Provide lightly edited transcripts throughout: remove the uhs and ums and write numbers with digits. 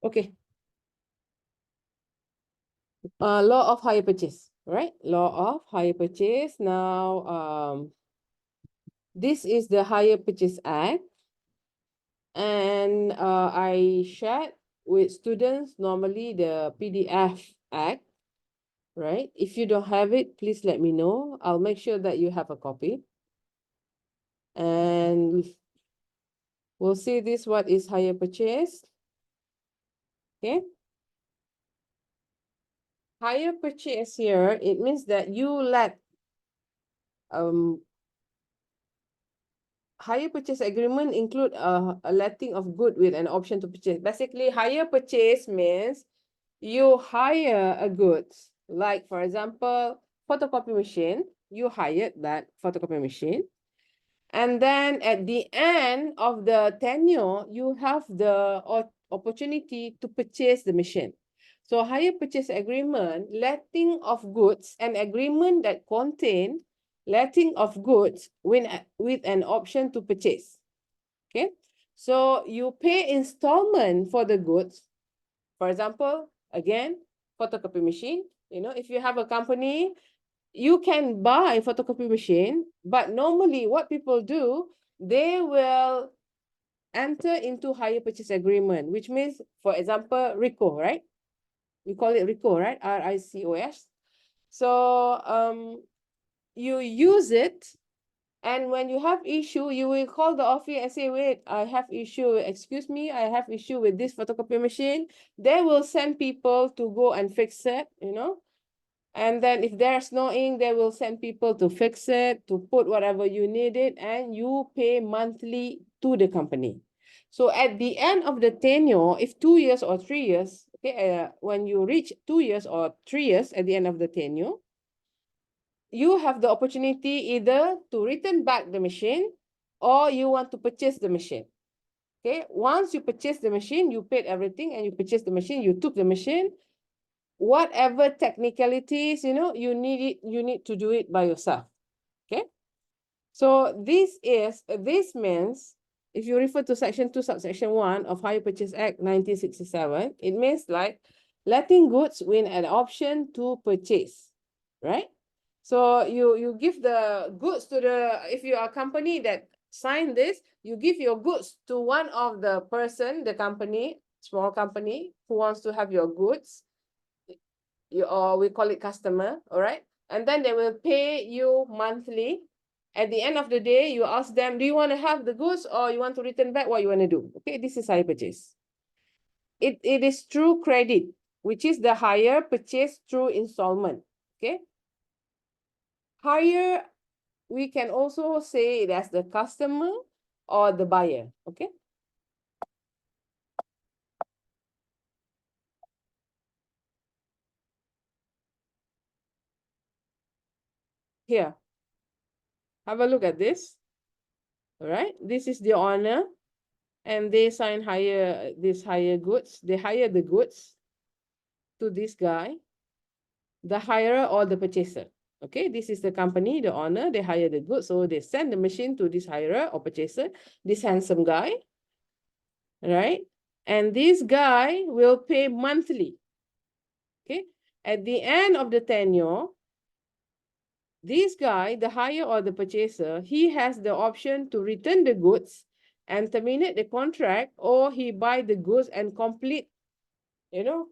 Okay. Law of hire purchase, right? Law of hire purchase. Now, this is the Hire Purchase Act. And I shared with students normally the PDF Act, right? If you don't have it, please let me know. I'll make sure that you have a copy. And we'll see this, what is hire purchase. Okay. Hire purchase here, it means that you let hire purchase agreement include a letting of good with an option to purchase. Basically, hire purchase means you hire a goods, like for example, photocopy machine, you hired that photocopy machine. And then at the end of the tenure, you have the opportunity to purchase the machine. So hire purchase agreement, letting of goods, an agreement that contain letting of goods with an option to purchase. Okay, so you pay installment for the goods. For example, again, photocopy machine. You know, if you have a company, you can buy photocopy machine, but normally what people do, they will enter into hire purchase agreement, which means, for example, RICO, right? We call it RICO, right? RICOS. So you use it, and when you have issue, you will call the office and say, wait, I have issue, excuse me, I have issue with this photocopy machine. They will send people to go and fix it, you know. And then if there's no ink, they will send people to fix it, to put whatever you needed, and you pay monthly to the company. So at the end of the tenure, if 2 years or 3 years, okay, when you reach 2 years or 3 years at the end of the tenure, you have the opportunity either to return back the machine or you want to purchase the machine. Okay, once you purchase the machine, you paid everything and you purchased the machine, you took the machine, whatever technicalities, you know, you need to do it by yourself. Okay. So this means, if you refer to section 2, subsection 1 of Hire Purchase Act 1967, it means like letting goods with an option to purchase, right? So you give the goods to the, if you are a company that sign this, you give your goods to one of the person, the company, small company who wants to have your goods, or we call it customer, all right? And then they will pay you monthly. At the end of the day, you ask them, do you want to have the goods or you want to return back? What you want to do? Okay, this is hire purchase. It is through credit, which is the hire purchase through installment. Okay. Hire, we can also say it as the customer or the buyer. Okay. Here, have a look at this. All right. This is the owner, and they sign hire goods. They hire the goods to this guy, the hirer or the purchaser. Okay, this is the company, the owner, they hire the goods. So they send the machine to this hirer or purchaser, this handsome guy, right? And this guy will pay monthly. Okay, at the end of the tenure, this guy, the hirer or the purchaser, he has the option to return the goods and terminate the contract, or he buy the goods and complete, you know,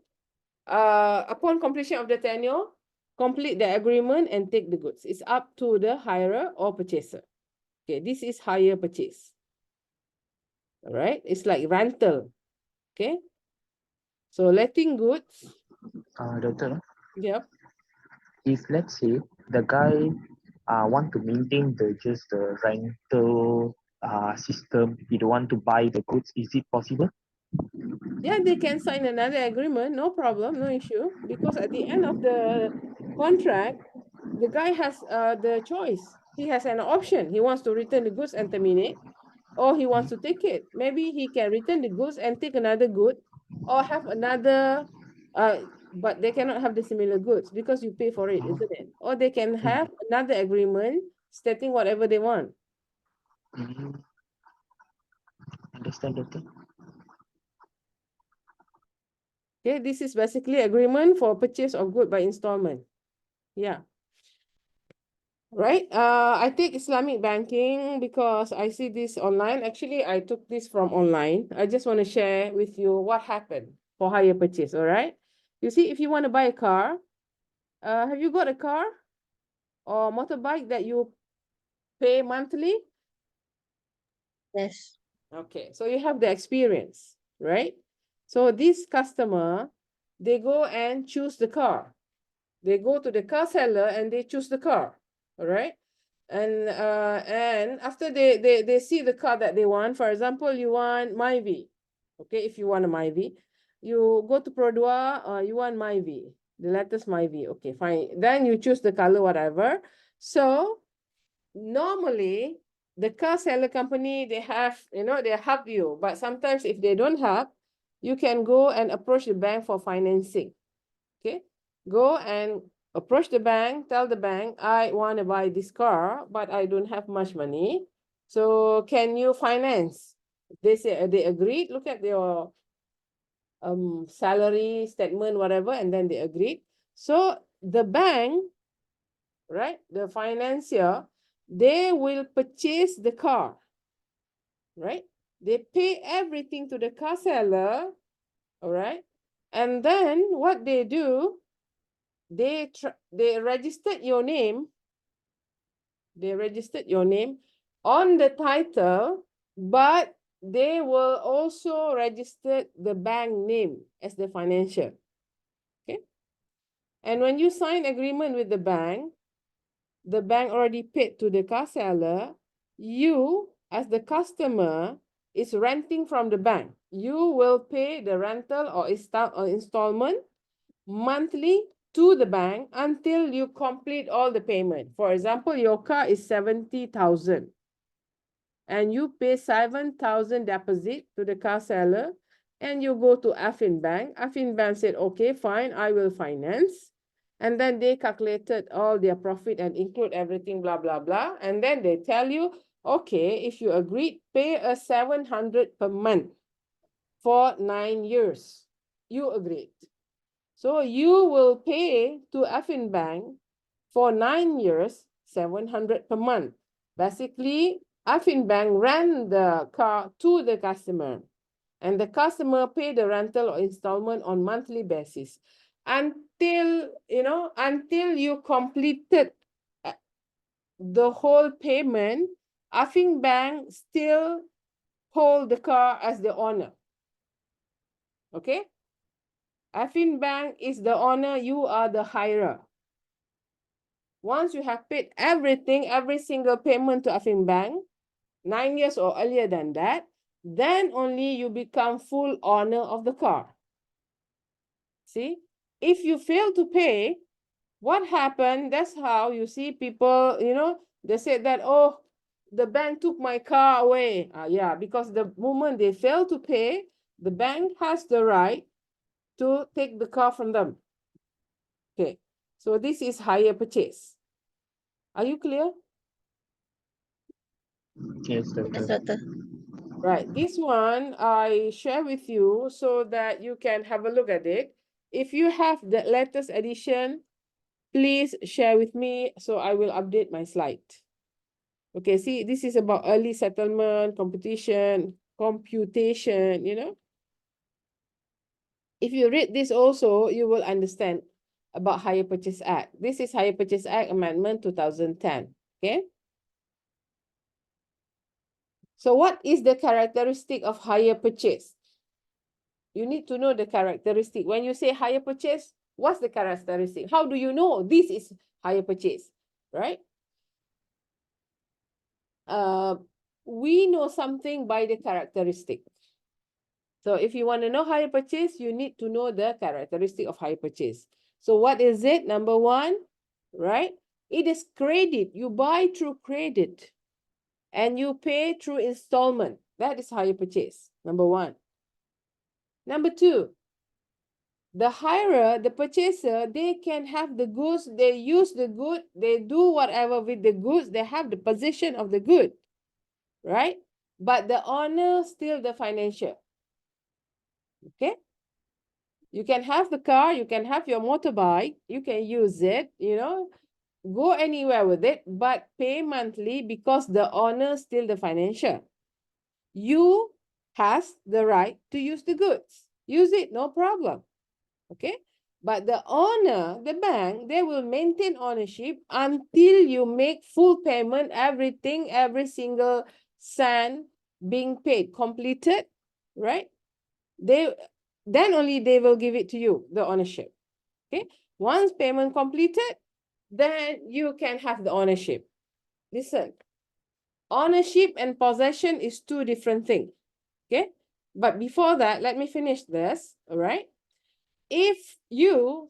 upon completion of the tenure, complete the agreement and take the goods. It's up to the hirer or purchaser. Okay, this is hire purchase. All right, it's like rental. Okay, so letting goods. Doctor, Yep. if let's say the guy want to maintain the rental system, he don't want to buy the goods, is it possible? Yeah, they can sign another agreement, no problem, no issue. Because at the end of the contract, the guy has the choice. He has an option. He wants to return the goods and terminate, or he wants to take it. Maybe he can return the goods and take another good, or have another, but they cannot have the similar goods because you pay for it, Oh, isn't it? Or they can mm, have another agreement stating whatever they want. mm, understand, doctor? Okay, this is basically agreement for purchase of good by installment. Yeah. Right. I take Islamic banking because I see this online. Actually, I took this from online. I just want to share with you what happened for hire purchase. All right. You see, if you want to buy a car, have you got a car or motorbike that you pay monthly? Yes. Okay, so you have the experience, right? So this customer, they go and choose the car. They go to the car seller and they choose the car, all right? And after they see the car that they want, for example, you want Myvi, okay? If you want a Myvi, you go to Produa, you want Myvi, the latest Myvi, okay, fine. Then you choose the color, whatever. So normally the car seller company, they have, they help you, but sometimes if they don't help, you can go and approach the bank for financing. Okay, go and approach the bank, tell the bank, I want to buy this car, but I don't have much money, so can you finance? They say they agreed, look at your salary statement, whatever, and then they agreed. So the bank, right, the financier, they will purchase the car, right? They pay everything to the car seller, all right? And then what they do, they registered your name, on the title, but they will also register the bank name as the financier, okay? And when you sign agreement with the bank already paid to the car seller, you as the customer is renting from the bank. You will pay the rental or installment monthly to the bank until you complete all the payment. For example, your car is 70,000 and you pay 7,000 deposit to the car seller and you go to Affin Bank. Affin Bank said, okay, fine, I will finance. And then they calculated all their profit and include everything, blah, blah, blah. And then they tell you, okay, if you agreed, pay a 700 per month for 9 years. You agreed. So you will pay to Affin Bank for 9 years, 700 per month. Basically, Affin Bank rent the car to the customer, and the customer pay the rental or installment on monthly basis until you completed the whole payment. Affin Bank still hold the car as the owner. Okay? Affin Bank is the owner, you are the hirer. Once you have paid everything, every single payment to Affin Bank, 9 years or earlier than that, then only you become full owner of the car. See, if you fail to pay, what happened? That's how you see people, they say that, oh, the bank took my car away. Yeah, because the moment they fail to pay, the bank has the right to take the car from them. Okay, so this is hire purchase. Are you clear? Yes, Yes, doctor. Doctor. Right, this one I share with you so that you can have a look at it. If you have the latest edition, please share with me so I will update my slide. Okay, see, this is about early settlement, computation. If you read this also, you will understand about Hire Purchase Act. This is Hire Purchase Act Amendment 2010, okay? So what is the characteristic of hire purchase? You need to know the characteristic. When you say hire purchase, what's the characteristic? How do you know this is hire purchase, right? We know something by the characteristic. So if you want to know hire purchase, you need to know the characteristic of hire purchase. So what is it? Number one, right? It is credit. You buy through credit and you pay through installment. That is hire purchase, number one. Number two, the hirer, the purchaser, they can have the goods, they use the good, they do whatever with the goods, they have the possession of the good, right? But the owner still the financier. Okay? You can have the car, you can have your motorbike, you can use it, go anywhere with it, but pay monthly because the owner still the financier. You has the right to use the goods. Use it, no problem. Okay? But the owner, the bank, they will maintain ownership until you make full payment, everything, every single cent being paid, completed, right? Then only they will give it to you, the ownership. Okay? Once payment completed, then you can have the ownership. Listen, ownership and possession is two different things. Okay? But before that, let me finish this. All right? If you,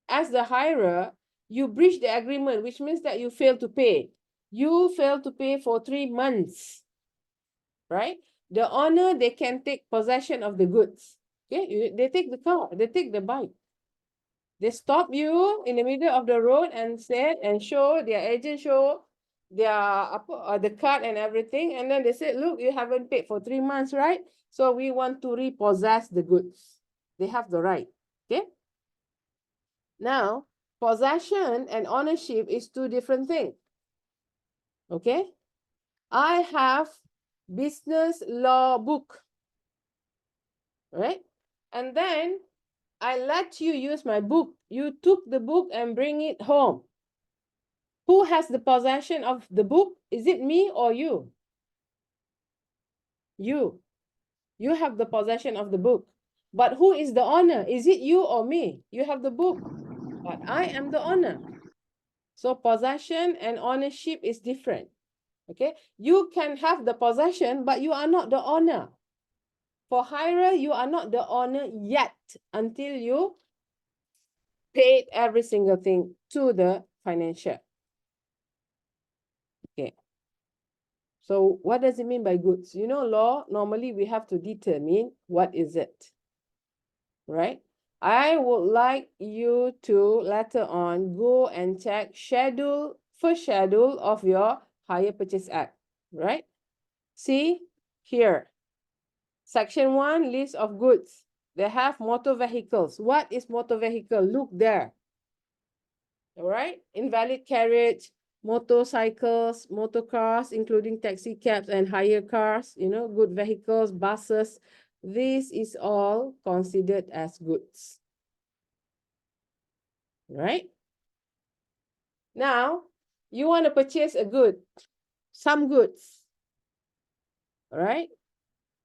as the hirer, you breach the agreement, which means that you fail to pay. You fail to pay for 3 months, right? The owner, they can take possession of the goods. Okay? They take the car, they take the bike. They stop you in the middle of the road and said and show their agent show the card and everything, and then they said, look, you haven't paid for 3 months, right? So we want to repossess the goods. They have the right. Okay. Now, possession and ownership is two different things. Okay. I have business law book, right? And then I let you use my book. You took the book and bring it home. Who has the possession of the book? Is it me or you? You. You have the possession of the book. But who is the owner? Is it you or me? You have the book, but I am the owner. So possession and ownership is different. Okay? You can have the possession, but you are not the owner. For hirer, you are not the owner yet until you paid every single thing to the financier. Okay. So what does it mean by goods? Law, normally we have to determine what is it, right? I would like you to later on go and check first schedule of your Hire Purchase Act, right? See here, Section 1, list of goods. They have motor vehicles. What is motor vehicle? Look there. All right, invalid carriage, motorcycles, motor cars, including taxi cabs and hire cars, good vehicles, buses. This is all considered as goods. Right? Now, you want to purchase a good, some goods. All right?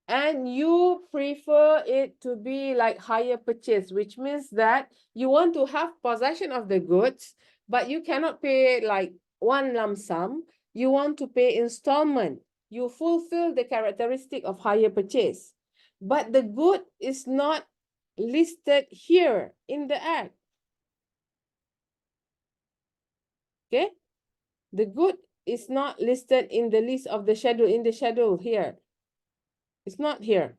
And you prefer it to be like hire purchase, which means that you want to have possession of the goods, but you cannot pay like one lump sum. You want to pay installment. You fulfill the characteristic of hire purchase. But the good is not listed here in the act. Okay? The good is not listed in the list of the schedule, in the schedule here. It's not here.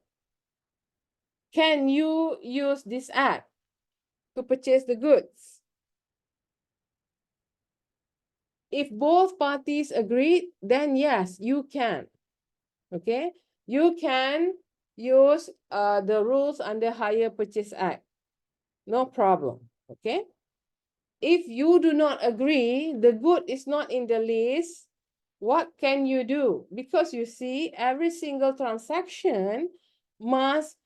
Can you use this act to purchase the goods? If both parties agree, then yes, you can. Okay? You can use the rules under Hire Purchase Act. No problem. Okay? If you do not agree, the good is not in the list, what can you do? Because you see, every single transaction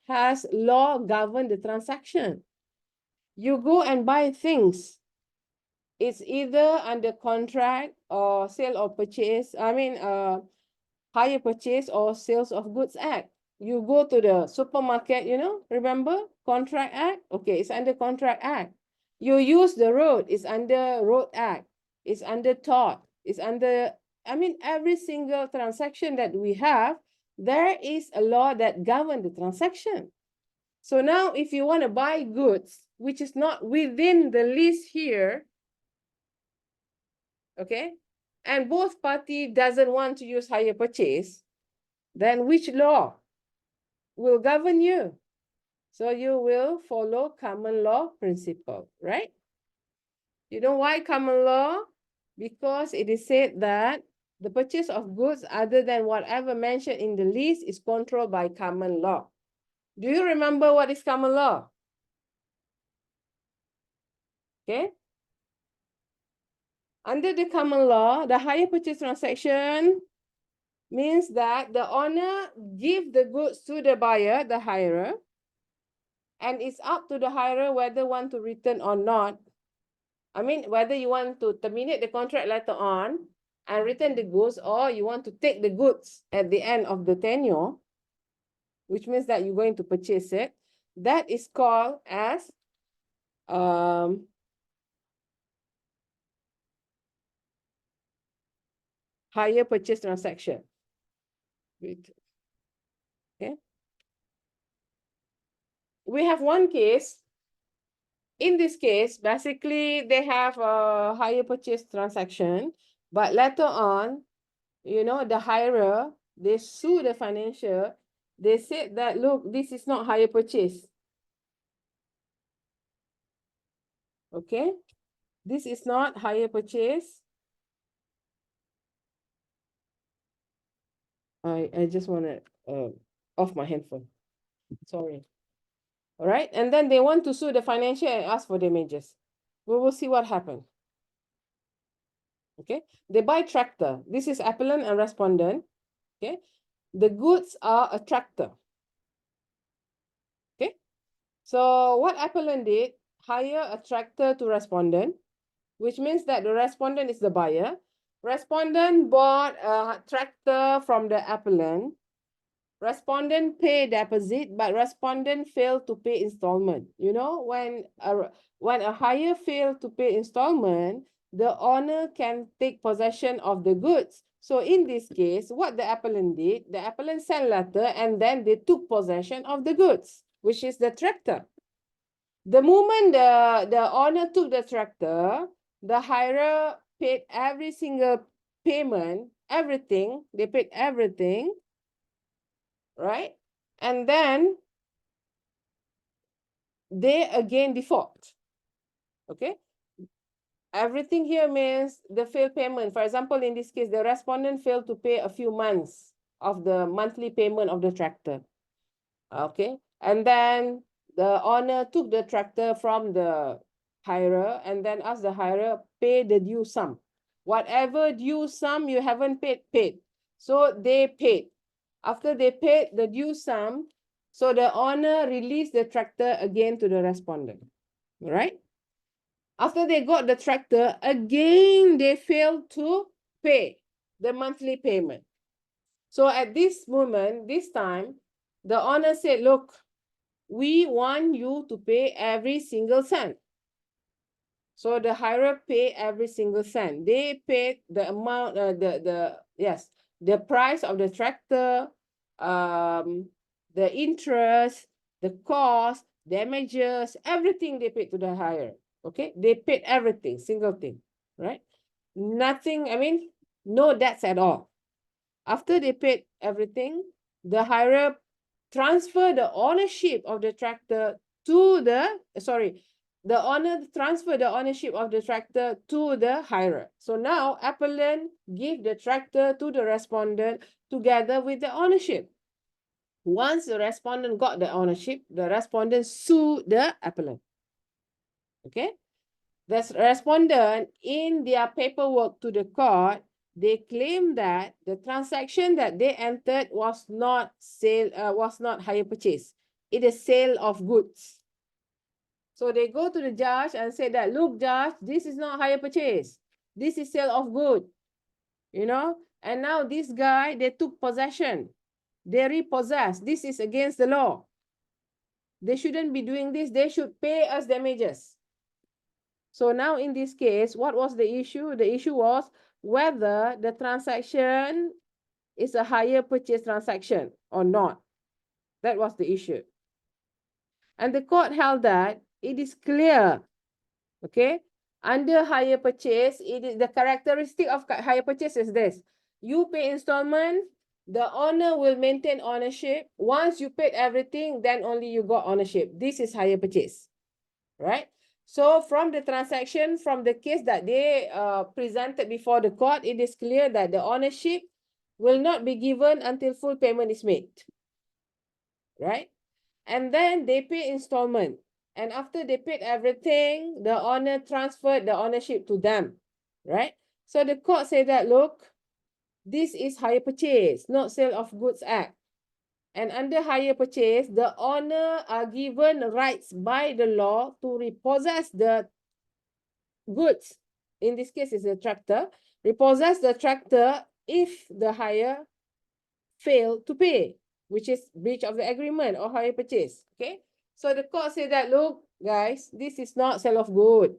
has law govern the transaction. You go and buy things. It's either under contract or sale or purchase. Hire purchase or sales of goods act. You go to the supermarket, remember Contract Act? Okay, it's under Contract Act. You use the road, it's under Road Act. It's under tort. It's under, every single transaction that we have, there is a law that governs the transaction. So now if you want to buy goods, which is not within the list here, okay, and both party doesn't want to use hire purchase, then which law will govern you? So you will follow common law principle, right? You know why common law? Because it is said that the purchase of goods other than whatever mentioned in the list is controlled by common law. Do you remember what is common law? Okay. Under the common law, the hire purchase transaction means that the owner give the goods to the buyer, the hirer, and it's up to the hirer whether want to return or not. I mean, whether you want to terminate the contract later on and return the goods, or you want to take the goods at the end of the tenure, which means that you're going to purchase it. That is called as hire purchase transaction. Okay. We have one case. In this case, basically, they have a hire purchase transaction, but later on, you know, the hirer, they sue the financier. They said that, look, this is not hire purchase. Okay, this is not hire purchase. I just want to off my handphone. Sorry. All right, and then they want to sue the financier and ask for damages. We will see what happened. Okay, they buy tractor. This is appellant and respondent. Okay, the goods are a tractor. Okay, so what appellant did, hire a tractor to respondent, which means that the respondent is the buyer. Respondent bought a tractor from the appellant. Respondent pay deposit, but respondent failed to pay installment. You know, when a hire failed to pay installment, the owner can take possession of the goods. So in this case, what the appellant did, the appellant sent letter and then they took possession of the goods, which is the tractor. The moment the owner took the tractor, the hirer paid every single payment, everything, they paid everything, right? And then they again default, okay? Everything here means the failed payment. For example, in this case, the respondent failed to pay a few months of the monthly payment of the tractor, okay? And then the owner took the tractor from the hirer and then asked the hirer, pay the due sum. Whatever due sum you haven't paid. So they paid. After they paid the due sum, so the owner released the tractor again to the respondent, right? After they got the tractor, again, they failed to pay the monthly payment. So at this moment, this time, the owner said, look, we want you to pay every single cent. So the hirer pay every single cent. They paid the amount, the price of the tractor, the interest, the cost, damages, everything they paid to the hirer. Okay, they paid everything, single thing, right? Nothing, I mean, no debts at all. After they paid everything, the hirer transferred the ownership of the tractor to the, the owner transferred the ownership of the tractor to the hirer. So now appellant give the tractor to the respondent together with the ownership. Once the respondent got the ownership, the respondent sued the appellant. Okay? The respondent in their paperwork to the court, they claim that the transaction that they entered was not hire purchase. It is sale of goods. So they go to the judge and say that, look, judge, this is not hire purchase. This is sale of good, you know? And now this guy, they took possession. They repossessed. This is against the law. They shouldn't be doing this. They should pay us damages. So now in this case, what was the issue? The issue was whether the transaction is a hire purchase transaction or not. That was the issue. And the court held that it is clear, okay? Under hire purchase, it is the characteristic of hire purchase is this. You pay installment, the owner will maintain ownership. Once you paid everything, then only you got ownership. This is hire purchase, right? So from the transaction, from the case that they presented before the court, it is clear that the ownership will not be given until full payment is made, right? And then they pay installment. And after they paid everything, the owner transferred the ownership to them, right? So the court said that, look, this is hire purchase, not sale of goods act. And under hire purchase, the owner are given rights by the law to repossess the goods. In this case, it's a tractor. Repossess the tractor if the hire fail to pay, which is breach of the agreement or hire purchase. Okay. So the court said that, look, guys, this is not sale of good.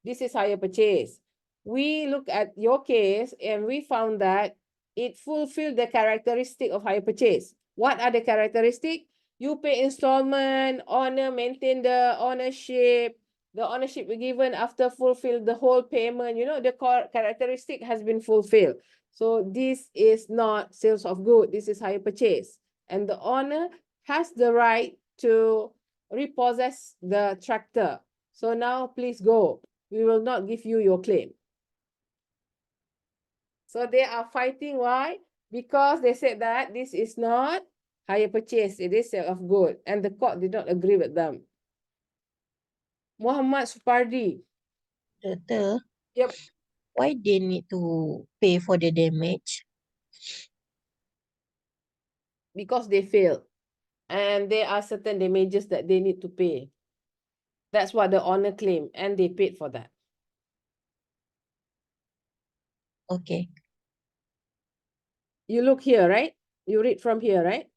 This is hire purchase. We look at your case and we found that it fulfilled the characteristic of hire purchase. What are the characteristics? You pay installment, owner maintain the ownership will given after fulfill the whole payment. You know, the characteristic has been fulfilled. So this is not sales of good. This is hire purchase. And the owner has the right to repossess the tractor. So now please go. We will not give you your claim. So they are fighting. Why? Because they said that this is not hire purchase. It is sale of good. And the court did not agree with them. Muhammad Supardi. Doctor, Yep. why they need to pay for the damage? Because they failed. And there are certain damages that they need to pay. That's what the owner claimed. And they paid for that. Okay. You look here, right? You read from here, right?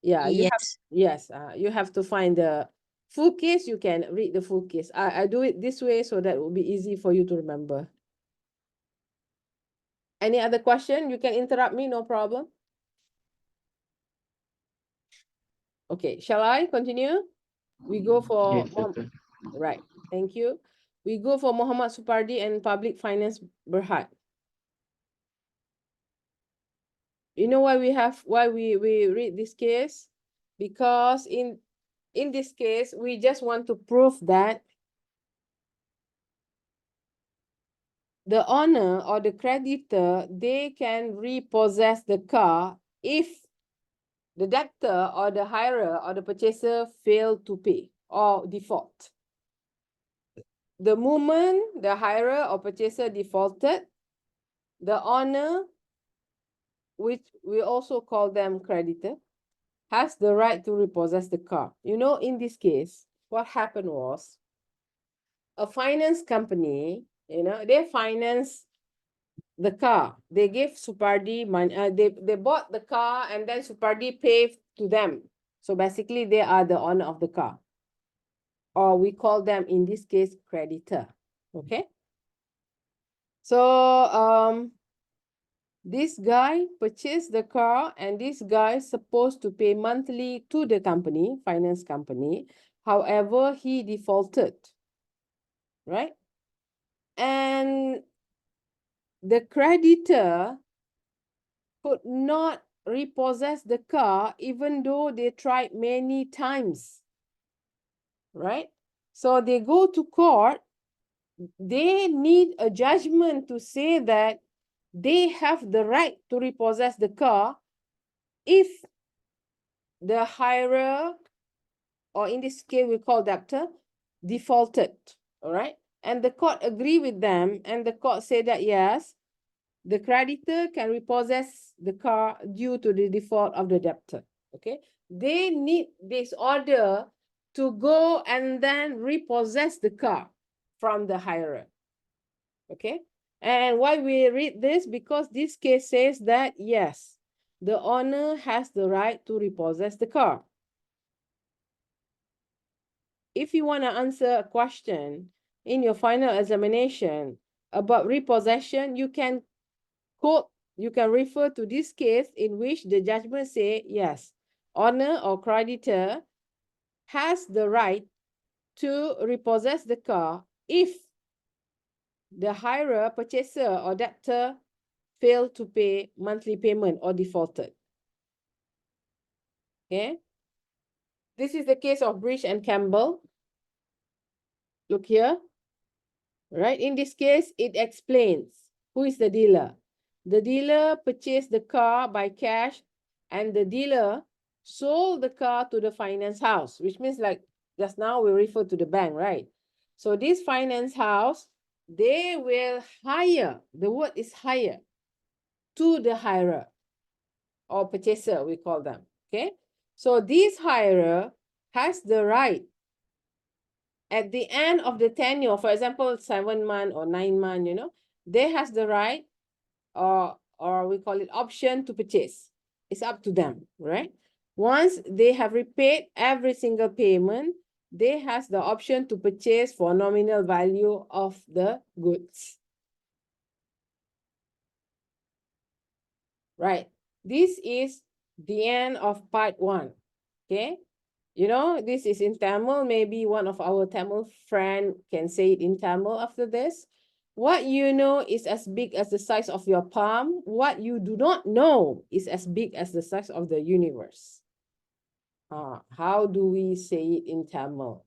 Yeah, you have, Yes. yes, you have to find the full case. You can read the full case. I do it this way so that will be easy for you to remember. Any other question? You can interrupt me, no problem. Okay, shall I continue? We go for, Yes, doctor. right, thank you. We go for Muhammad Supardi and Public Finance Berhad. You know why we read this case? Because in this case, we just want to prove that the owner or the creditor, they can repossess the car if the debtor or the hirer or the purchaser fail to pay or default. The moment the hirer or purchaser defaulted, the owner, which we also call them creditor, has the right to repossess the car. You know, in this case, what happened was a finance company, you know, they finance the car. They gave Supardi money. They bought the car and then Supardi paid to them. So basically, they are the owner of the car. Or we call them, in this case, creditor. Okay? So, this guy purchased the car and this guy is supposed to pay monthly to the company, finance company. However, he defaulted, right? And the creditor could not repossess the car even though they tried many times, right? So they go to court. They need a judgment to say that they have the right to repossess the car if the hirer, or in this case we call debtor, defaulted, all right? And the court agree with them, and the court said that yes, the creditor can repossess the car due to the default of the debtor, okay? They need this order to go and then repossess the car from the hirer, okay? And why we read this? Because this case says that yes, the owner has the right to repossess the car. If you want to answer a question in your final examination about repossession, you can quote, you can refer to this case in which the judgment say, yes, owner or creditor has the right to repossess the car if the hirer, purchaser, or debtor fail to pay monthly payment or defaulted. Okay? This is the case of Bridge and Campbell. Look here. Right? In this case, it explains who is the dealer. The dealer purchased the car by cash and the dealer sold the car to the finance house, which means like just now we refer to the bank, right? So this finance house, they will hire, the word is hire, to the hirer or purchaser, we call them, okay? So this hirer has the right at the end of the tenure, for example, 7 months or 9 months, you know, they has the right or we call it option to purchase. It's up to them, right? Once they have repaid every single payment, they has the option to purchase for nominal value of the goods. Right. This is the end of part 1. Okay. You know, this is in Tamil. Maybe one of our Tamil friend can say it in Tamil after this. What you know is as big as the size of your palm. What you do not know is as big as the size of the universe. How do we say it in Tamil?